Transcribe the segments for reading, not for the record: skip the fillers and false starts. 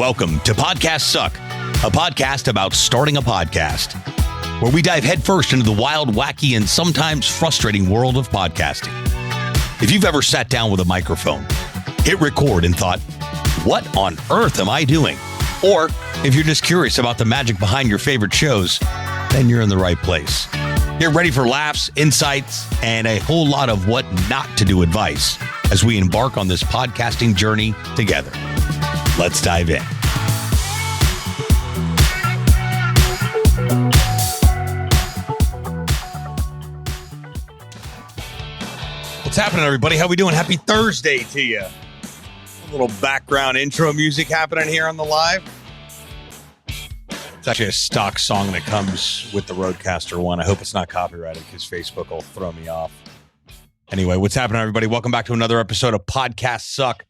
Welcome to Podcasts Suck, a podcast about starting a podcast, where we dive headfirst into the wild, wacky, and sometimes frustrating world of podcasting. If you've ever sat down with a microphone, hit record and thought, what on earth am I doing? Or if you're just curious about the magic behind your favorite shows, then you're in the right place. Get ready for laughs, insights, and a whole lot of what not to do advice as we embark on this podcasting journey together. Let's dive in. What's happening, everybody? How we doing? Happy Thursday to you. A little background intro music happening here on the live. It's actually a stock song that comes with the Roadcaster one. I hope it's not copyrighted because Facebook will throw me off. Anyway, what's happening, everybody? Welcome back to another episode of Podcasts Suck.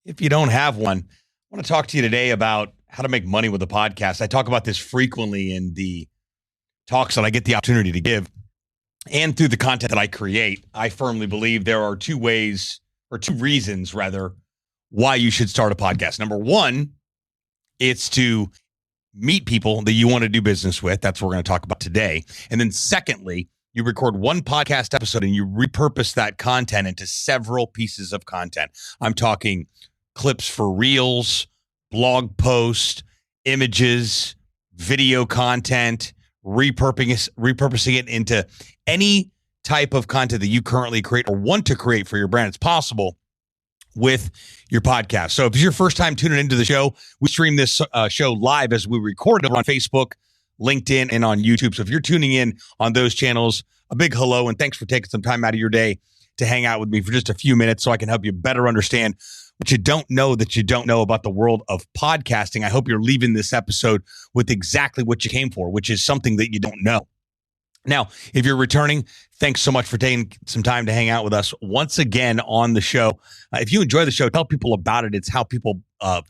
If you don't have one, I want to talk to you today about how to make money with a podcast. I talk about this frequently in the talks that I get the opportunity to give and through the content that I create. I firmly believe there are two reasons why you should start a podcast. Number one, it's to meet people that you want to do business with. That's what we're going to talk about today. And then secondly, you record one podcast episode and you repurpose that content into several pieces of content. I'm talking clips for reels, blog posts, images, video content, repurposing it into any type of content that you currently create or want to create for your brand. It's possible with your podcast. So if it's your first time tuning into the show, we stream this show live as we record it on Facebook, LinkedIn, and on YouTube. So if you're tuning in on those channels, a big hello and thanks for taking some time out of your day to hang out with me for just a few minutes so I can help you better understand what you don't know that you don't know about the world of podcasting. I hope you're leaving this episode with exactly what you came for, which is something that you don't know. Now, if you're returning, thanks so much for taking some time to hang out with us once again on the show. If you enjoy the show, tell people about it. It's how people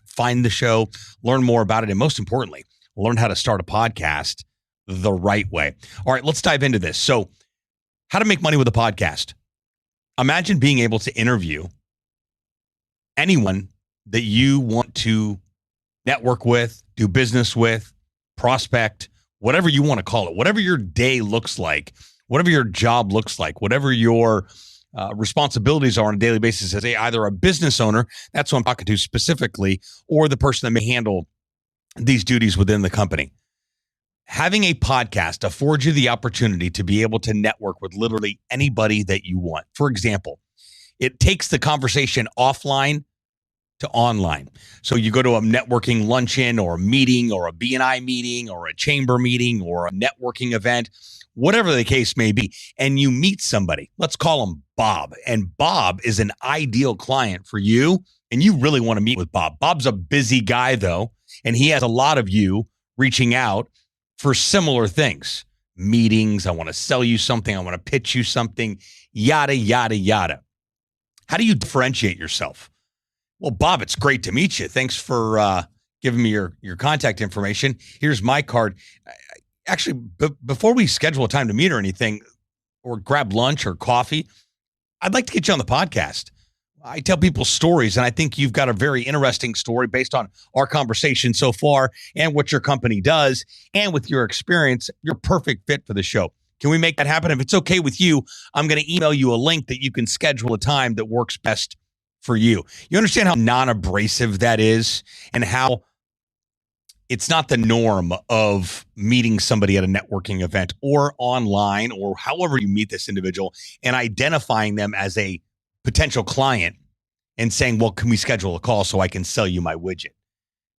find the show, learn more about it, and most importantly, learn how to start a podcast the right way. All right, let's dive into this. So, how to make money with a podcast. Imagine being able to interview anyone that you want to network with, do business with, prospect, whatever you want to call it, whatever your day looks like, whatever your job looks like, whatever your responsibilities are on a daily basis as either a business owner, that's who I'm talking to specifically, or the person that may handle these duties within the company. Having a podcast affords you the opportunity to be able to network with literally anybody that you want. For example, it takes the conversation offline to online. So you go to a networking luncheon or a meeting or a B&I meeting or a chamber meeting or a networking event, whatever the case may be, and you meet somebody. Let's call him Bob. And Bob is an ideal client for you, and you really want to meet with Bob. Bob's a busy guy, though, and he has a lot of you reaching out for similar things. Meetings, I want to sell you something, I want to pitch you something, yada, yada, yada. How do you differentiate yourself? Well, Bob, it's great to meet you. Thanks for giving me your contact information. Here's my card. Actually, before we schedule a time to meet or anything, or grab lunch or coffee, I'd like to get you on the podcast. I tell people stories, and I think you've got a very interesting story based on our conversation so far and what your company does. And with your experience, you're a perfect fit for the show. Can we make that happen? If it's okay with you, I'm going to email you a link that you can schedule a time that works best for you. You understand how non-abrasive that is and how it's not the norm of meeting somebody at a networking event or online or however you meet this individual and identifying them as a potential client and saying, well, can we schedule a call so I can sell you my widget?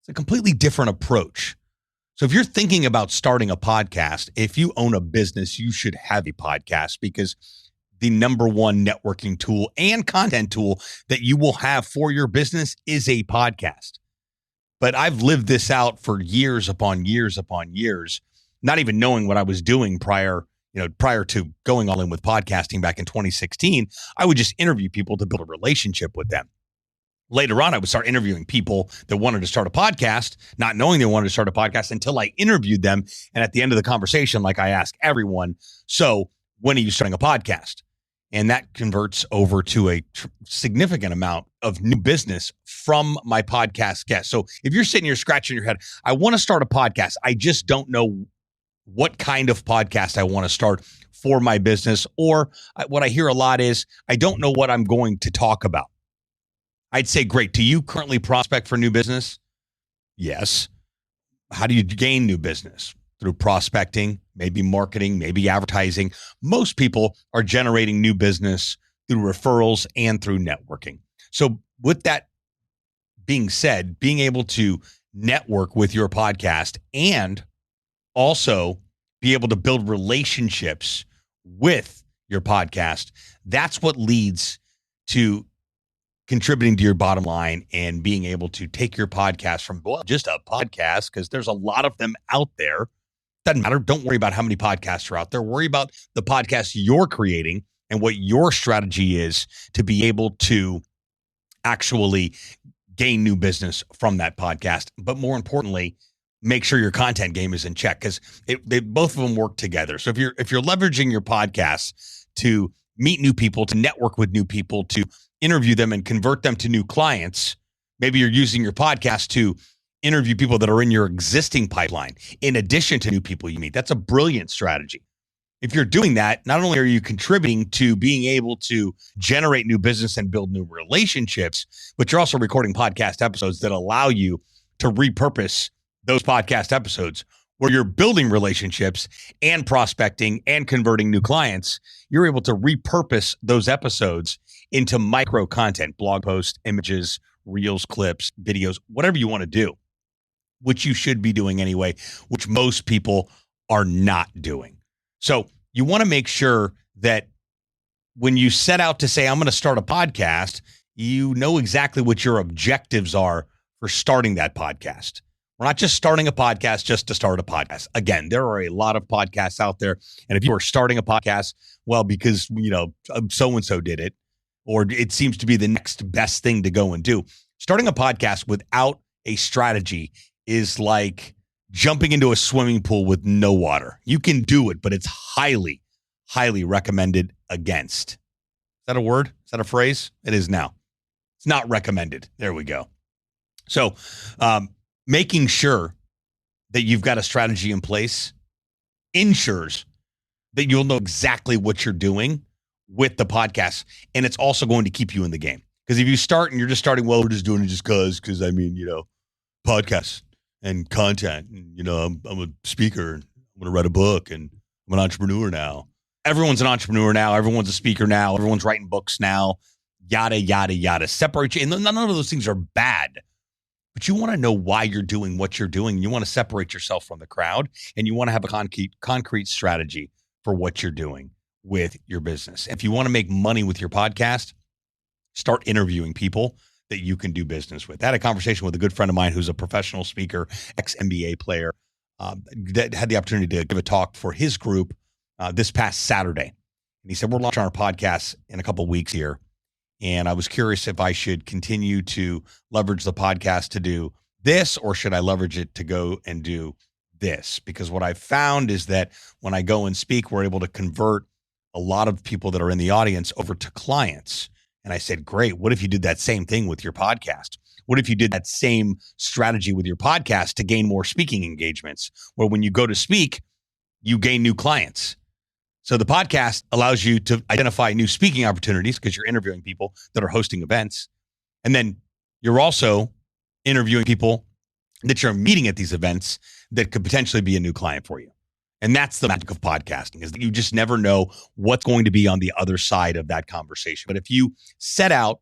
It's a completely different approach. So if you're thinking about starting a podcast, if you own a business, you should have a podcast because the number one networking tool and content tool that you will have for your business is a podcast. But I've lived this out for years upon years upon years, not even knowing what I was doing prior to going all in with podcasting back in 2016. I would just interview people to build a relationship with them. Later on, I would start interviewing people that wanted to start a podcast, not knowing they wanted to start a podcast until I interviewed them. And at the end of the conversation, like I ask everyone, so when are you starting a podcast? And that converts over to a significant amount of new business from my podcast guests. So if you're sitting here scratching your head, I want to start a podcast. I just don't know what kind of podcast I want to start for my business. Or what I hear a lot is, I don't know what I'm going to talk about. I'd say, great. Do you currently prospect for new business? Yes. How do you gain new business? Through prospecting, maybe marketing, maybe advertising. Most people are generating new business through referrals and through networking. So with that being said, being able to network with your podcast and also be able to build relationships with your podcast, that's what leads to contributing to your bottom line and being able to take your podcast from, well, just a podcast, because there's a lot of them out there. Doesn't matter. Don't worry about how many podcasts are out there. Worry about the podcast you're creating and what your strategy is to be able to actually gain new business from that podcast. But more importantly, make sure your content game is in check, because both of them work together. So if you're leveraging your podcasts to meet new people, to network with new people, to interview them and convert them to new clients, maybe you're using your podcast to interview people that are in your existing pipeline in addition to new people you meet. That's a brilliant strategy. If you're doing that, not only are you contributing to being able to generate new business and build new relationships, but you're also recording podcast episodes that allow you to repurpose those podcast episodes where you're building relationships and prospecting and converting new clients. You're able to repurpose those episodes into micro content, blog posts, images, reels, clips, videos, whatever you want to do, which you should be doing anyway, which most people are not doing. So you want to make sure that when you set out to say, I'm going to start a podcast, you know exactly what your objectives are for starting that podcast. We're not just starting a podcast just to start a podcast. Again, there are a lot of podcasts out there. And if you are starting a podcast, well, because, so-and-so did it, or it seems to be the next best thing to go and do. Starting a podcast without a strategy is like jumping into a swimming pool with no water. You can do it, but it's highly, highly recommended against. Is that a word? Is that a phrase? It is now. It's not recommended. There we go. So making sure that you've got a strategy in place ensures that you'll know exactly what you're doing with the podcast. And it's also going to keep you in the game. Because if you start and you're just starting, well, we're just doing it just because podcasts and content, and, I'm a speaker, and I'm going to write a book, and I'm an entrepreneur now. Everyone's an entrepreneur now. Everyone's a speaker now. Everyone's writing books now, yada, yada, yada. Separate you. And none of those things are bad, but you want to know why you're doing what you're doing. You want to separate yourself from the crowd, and you want to have a concrete strategy for what you're doing with your business. If you want to make money with your podcast, start interviewing people that you can do business with. I had a conversation with a good friend of mine who's a professional speaker, ex-NBA player, that had the opportunity to give a talk for his group this past Saturday. And he said, we're launching our podcast in a couple of weeks here. And I was curious if I should continue to leverage the podcast to do this, or should I leverage it to go and do this? Because what I've found is that when I go and speak, we're able to convert a lot of people that are in the audience over to clients. And I said, great. What if you did that same thing with your podcast? What if you did that same strategy with your podcast to gain more speaking engagements, where when you go to speak, you gain new clients? So the podcast allows you to identify new speaking opportunities because you're interviewing people that are hosting events. And then you're also interviewing people that you're meeting at these events that could potentially be a new client for you. And that's the magic of podcasting, is that you just never know what's going to be on the other side of that conversation. But if you set out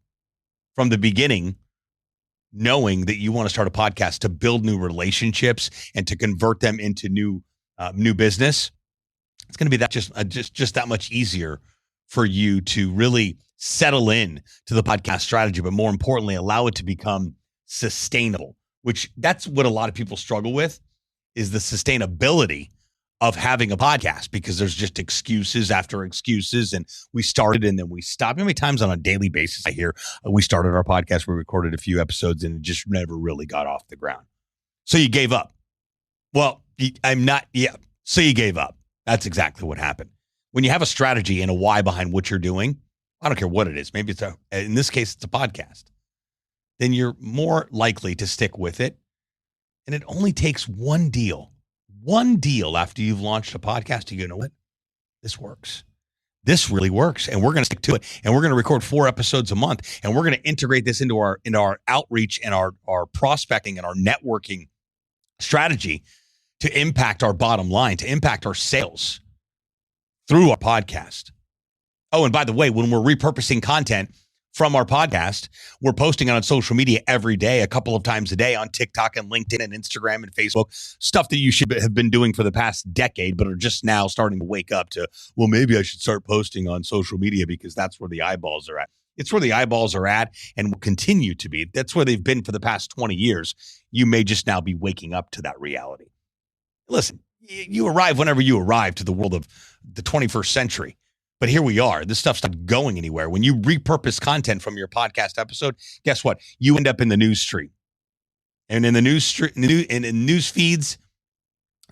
from the beginning knowing that you want to start a podcast to build new relationships and to convert them into new business, it's going to be that just that much easier for you to really settle in to the podcast strategy, but more importantly, allow it to become sustainable, which that's what a lot of people struggle with, is the sustainability of having a podcast, because there's just excuses after excuses. And we started and then we stopped. How many times on a daily basis I hear we started our podcast, we recorded a few episodes, and it just never really got off the ground. So you gave up. Well, I'm not. Yeah. So you gave up. That's exactly what happened. When you have a strategy and a why behind what you're doing, I don't care what it is. Maybe in this case, it's a podcast. Then you're more likely to stick with it. And it only takes one deal after you've launched a podcast. You know what? This works. This really works. And we're going to stick to it. And we're going to record 4 episodes a month. And we're going to integrate this into our outreach and our prospecting and our networking strategy to impact our bottom line, to impact our sales through our podcast. Oh, and by the way, when we're repurposing content from our podcast, we're posting it on social media every day, a couple of times a day on TikTok and LinkedIn and Instagram and Facebook, stuff that you should have been doing for the past decade, but are just now starting to wake up to, well, maybe I should start posting on social media because that's where the eyeballs are at. It's where the eyeballs are at and will continue to be. That's where they've been for the past 20 years. You may just now be waking up to that reality. Listen, you arrive whenever you arrive to the world of the 21st century. But here we are. This stuff's not going anywhere. When you repurpose content from your podcast episode, guess what? You end up in the news stream. And in the news feeds,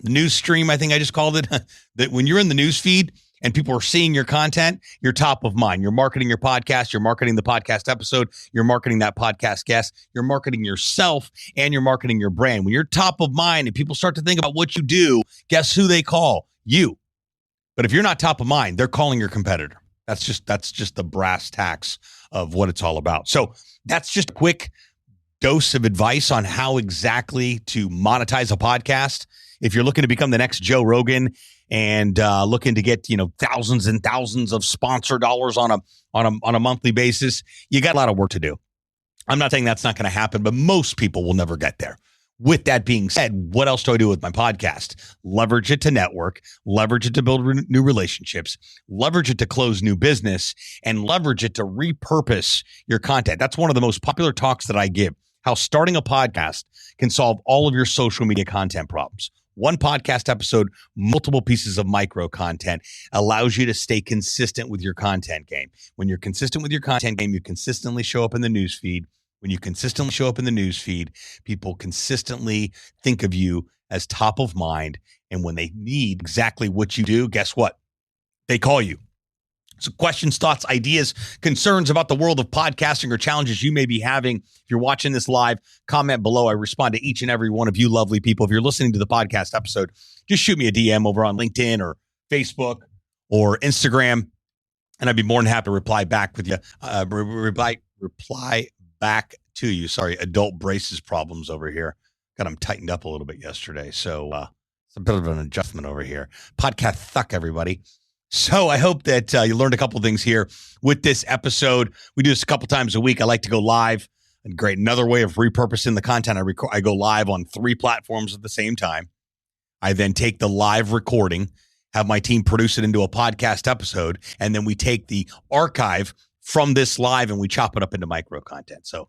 the news stream, I think I just called it, that when you're in the news feed and people are seeing your content, you're top of mind. You're marketing your podcast. You're marketing the podcast episode. You're marketing that podcast guest. You're marketing yourself and you're marketing your brand. When you're top of mind and people start to think about what you do, guess who they call? You. But if you're not top of mind, they're calling your competitor. That's just the brass tacks of what it's all about. So that's just a quick dose of advice on how exactly to monetize a podcast. If you're looking to become the next Joe Rogan and looking to get thousands and thousands of sponsor dollars on a monthly basis, you got a lot of work to do. I'm not saying that's not going to happen, but most people will never get there. With that being said, what else do I do with my podcast? Leverage it to network, leverage it to build new relationships, leverage it to close new business, and leverage it to repurpose your content. That's one of the most popular talks that I give, how starting a podcast can solve all of your social media content problems. One podcast episode, multiple pieces of micro content allows you to stay consistent with your content game. When you're consistent with your content game, you consistently show up in the news feed. When you consistently show up in the news feed, people consistently think of you as top of mind. And when they need exactly what you do, guess what? They call you. So questions, thoughts, ideas, concerns about the world of podcasting or challenges you may be having. If you're watching this live, comment below. I respond to each and every one of you lovely people. If you're listening to the podcast episode, just shoot me a DM over on LinkedIn or Facebook or Instagram, and I'd be more than happy to reply back with you. Reply back to you. Sorry, adult braces problems over here. Got them tightened up a little bit yesterday. So it's a bit of an adjustment over here. Podcast thuck, everybody. So I hope that you learned a couple of things here with this episode. We do this a couple times a week. I like to go live. And great. Another way of repurposing the content. I go live on 3 platforms at the same time. I then take the live recording, have my team produce it into a podcast episode, and then we take the archive from this live and we chop it up into micro content. So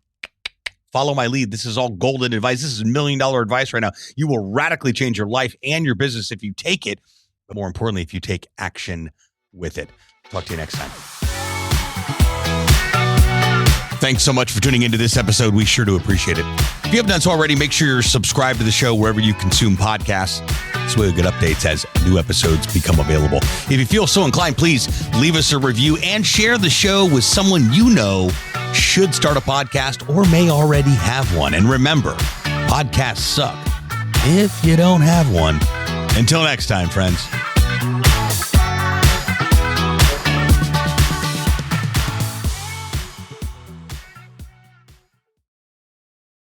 follow my lead. This is all golden advice. This is $1 million advice right now. You will radically change your life and your business if you take it, but more importantly, if you take action with it. Talk to you next time. Thanks so much for tuning into this episode. We sure do appreciate it. If you haven't done so already, make sure you're subscribed to the show wherever you consume podcasts. This way we get updates as new episodes become available. If you feel so inclined, please leave us a review and share the show with someone you know should start a podcast or may already have one. And remember, podcasts suck if you don't have one. Until next time, friends.